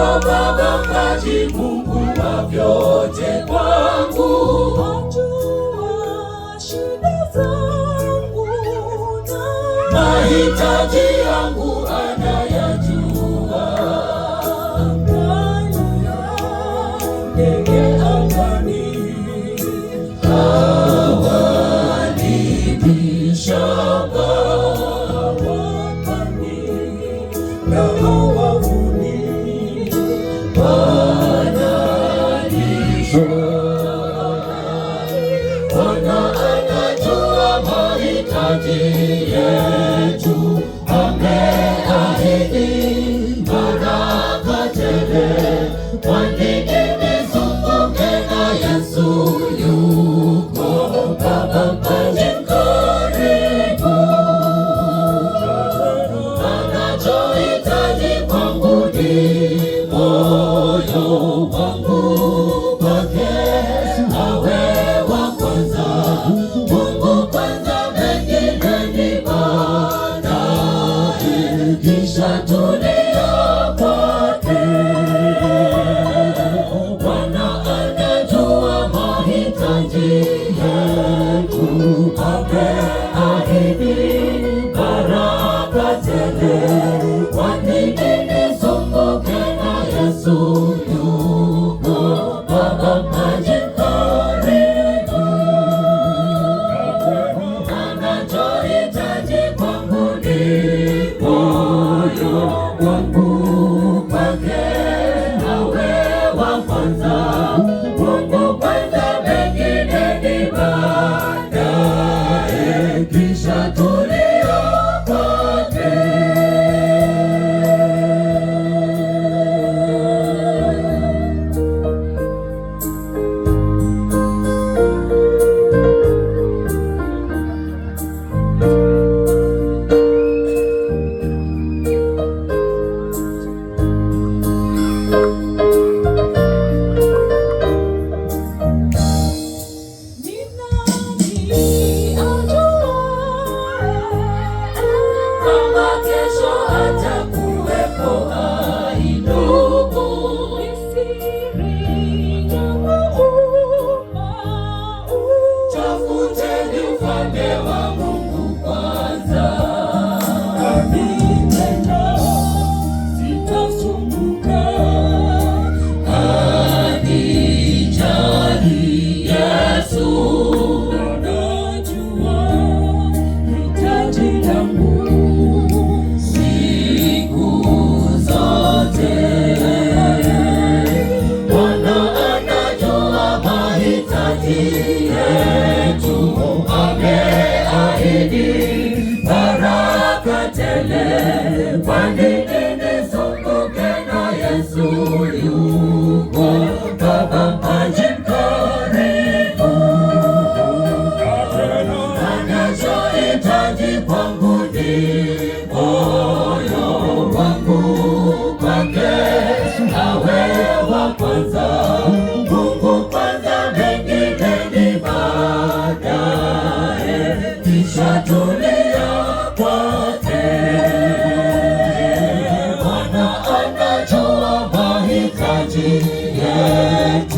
Baba mpaji, Mungu wa vyote kwangu. Wajua shida zangu na mahitaji yangu anayajua. Ndege angani hawalimishi hawapandi na hawavuni, wanalisha. Bwana anajua mahitaji yetu, ameahidi baraka tele. Kwa nini nizunguke na Yesu yuko? Baba mpaji mkarimu, anachohitaji kwangu ni moyo wangu kwake awe wa kwanza. Mungu kwanza, mengine ni baadaye, kisha tulia kwake. Bwana anajua mahitaji yetu, ameahidi baraka tele. Kwa nini nizunguke na Yesu yuko? Baba mpaji mkarimu, anachohitaji kwangu ni moyo wangu kwake awe wa kwanza. Mungu kwanza, mengine ni baadaye, kisha tulia kwake. ni nani ajuaye Kama kesho hatakuwepo hai, ndugu, ni siri ya Muumba. tafuteni ufalme wa Mungu kwanza. Kanipenda sitasumbuka, Anijali Yesu, anajua hitaji langu siku zote. Bwana anajua mahitaji yetu, ameahidi baraka tele. Kwa nini nizunguke na Yesu yuko? Baba mpaji mkarimu, anachohitaji kwangu ni moyo wangu kwake awe wa kwanza. Mungu kwanza, mengine ni baadaye, kisha tulia kwake. Bwana anajua mahitaji yetu,